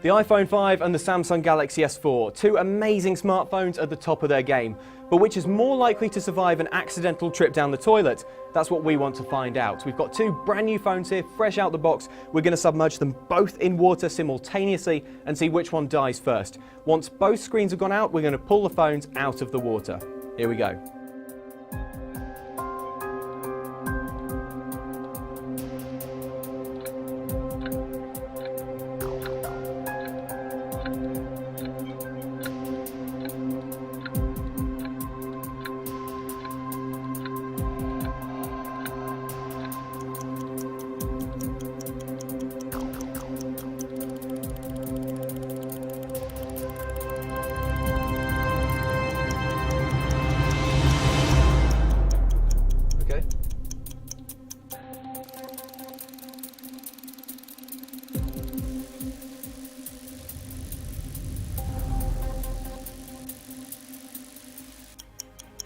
The iPhone 5 and the Samsung Galaxy S4, two amazing smartphones at the top of their game. But which is more likely to survive an accidental trip down the toilet? That's what we want to find out. We've got two brand new phones here, fresh out the box. We're going to submerge them both in water simultaneously and see which one dies first. Once both screens have gone out, we're going to pull the phones out of the water. Here we go.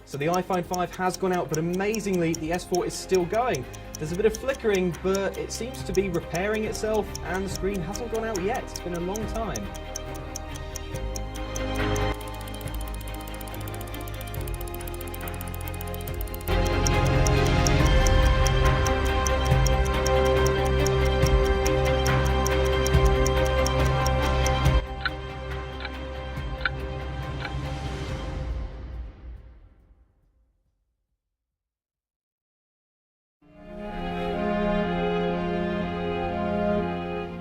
So the iPhone 5 has gone out, but amazingly, the S4 is still going. There's a bit of flickering, but it seems to be repairing itself, and the screen hasn't gone out yet. It's been a long time.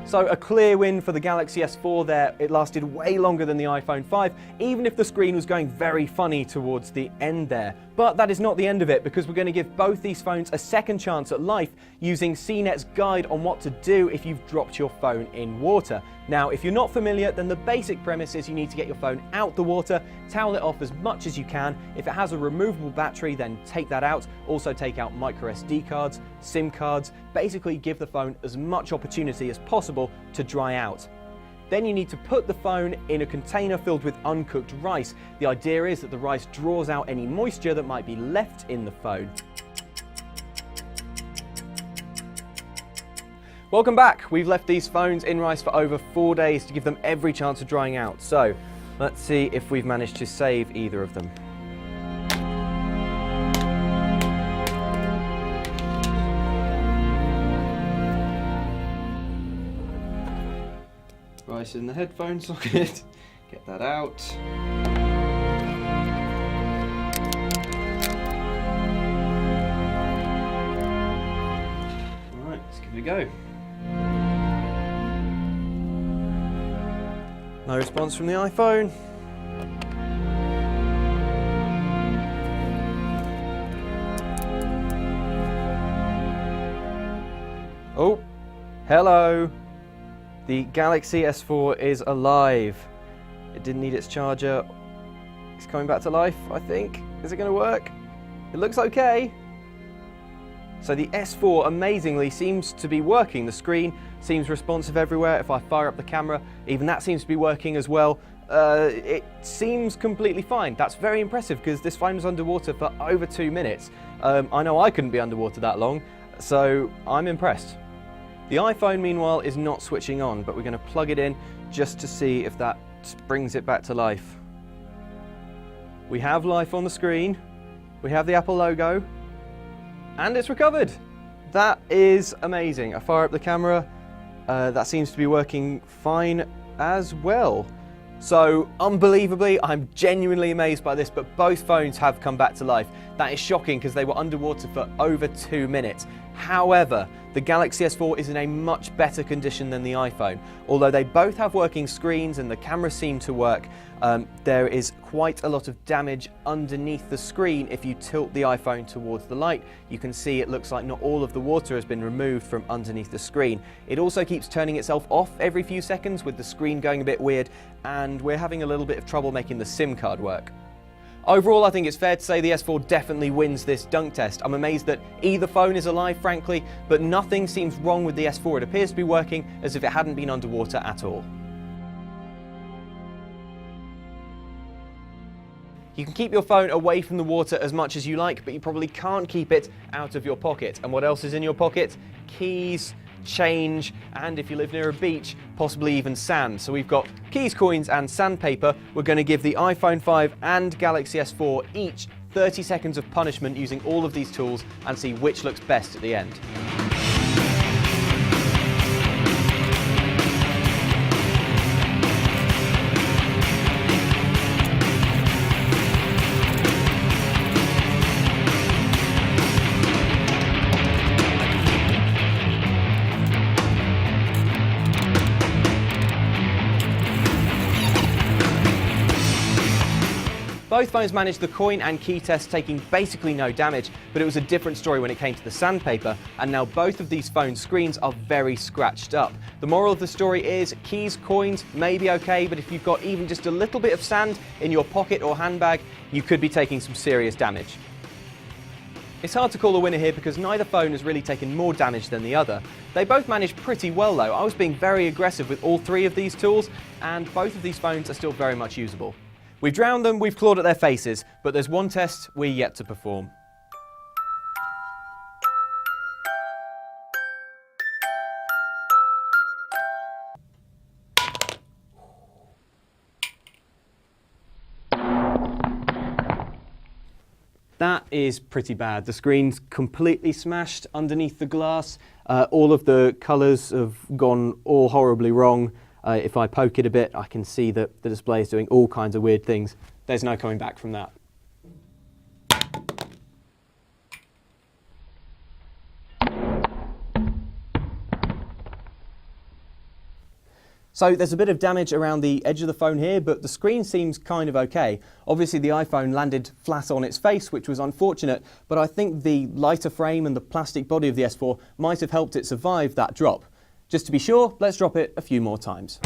So a clear win for the Galaxy S4 there. It lasted way longer than the iPhone 5, even if the screen was going very funny towards the end there. But that is not the end of it, because we're going to give both these phones a second chance at life using CNET's guide on what to do if you've dropped your phone in water. Now, if you're not familiar, then the basic premise is you need to get your phone out the water, towel it off as much as you can. If it has a removable battery, then take that out. Also take out micro SD cards, SIM cards. Basically give the phone as much opportunity as possible to dry out. Then you need to put the phone in a container filled with uncooked rice. The idea is that the rice draws out any moisture that might be left in the phone. Welcome back. We've left these phones in rice for over 4 days to give them every chance of drying out. So let's see if we've managed to save either of them. Rice in the headphone socket. Get that out. All right, let's give it a go. No response from the iPhone. Oh, hello. The Galaxy S4 is alive. It didn't need its charger. It's coming back to life, I think. Is it going to work? It looks okay. So the S4 amazingly seems to be working. The screen seems responsive everywhere. If I fire up the camera, even that seems to be working as well. It seems completely fine. That's very impressive because this phone was underwater for over 2 minutes. I know I couldn't be underwater that long, so I'm impressed. The iPhone, meanwhile, is not switching on, but we're going to plug it in just to see if that brings it back to life. We have life on the screen. We have the Apple logo. And it's recovered. That is amazing. I fire up the camera. That seems to be working fine as well. So, unbelievably, I'm genuinely amazed by this, but both phones have come back to life. That is shocking because they were underwater for over 2 minutes. However, the Galaxy S4 is in a much better condition than the iPhone. Although they both have working screens and the cameras seem to work, there is quite a lot of damage underneath the screen. If you tilt the iPhone towards the light, you can see it looks like not all of the water has been removed from underneath the screen. It also keeps turning itself off every few seconds with the screen going a bit weird, and we're having a little bit of trouble making the SIM card work. Overall, I think it's fair to say the S4 definitely wins this dunk test. I'm amazed that either phone is alive, frankly, but nothing seems wrong with the S4. It appears to be working as if it hadn't been underwater at all. You can keep your phone away from the water as much as you like, but you probably can't keep it out of your pocket. And what else is in your pocket? Keys, change, and if you live near a beach, possibly even sand. So we've got keys, coins, and sandpaper. We're going to give the iPhone 5 and Galaxy S4 each 30 seconds of punishment using all of these tools and see which looks best at the end. Both phones managed the coin and key test, taking basically no damage, but it was a different story when it came to the sandpaper, and now both of these phone screens are very scratched up. The moral of the story is keys, coins may be okay, but if you've got even just a little bit of sand in your pocket or handbag, you could be taking some serious damage. It's hard to call a winner here because neither phone has really taken more damage than the other. They both managed pretty well though. I was being very aggressive with all three of these tools, and both of these phones are still very much usable. We've drowned them, we've clawed at their faces, but there's one test we're yet to perform. That is pretty bad. The screen's completely smashed underneath the glass. All of the colours have gone all horribly wrong. If I poke it a bit, I can see that the display is doing all kinds of weird things. There's no coming back from that. So there's a bit of damage around the edge of the phone here, but the screen seems kind of okay. Obviously the iPhone landed flat on its face, which was unfortunate, but I think the lighter frame and the plastic body of the S4 might have helped it survive that drop. Just to be sure, let's drop it a few more times.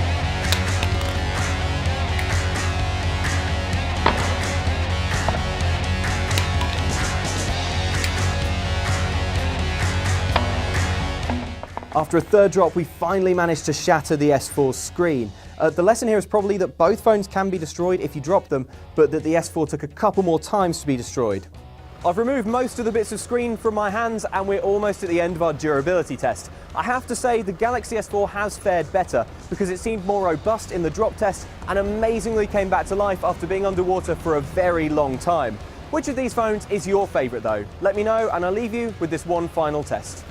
After a third drop, we finally managed to shatter the S4's screen. The lesson here is probably that both phones can be destroyed if you drop them, but that the S4 took a couple more times to be destroyed. I've removed most of the bits of screen from my hands and we're almost at the end of our durability test. I have to say the Galaxy S4 has fared better because it seemed more robust in the drop test and amazingly came back to life after being underwater for a very long time. Which of these phones is your favourite though? Let me know and I'll leave you with this one final test.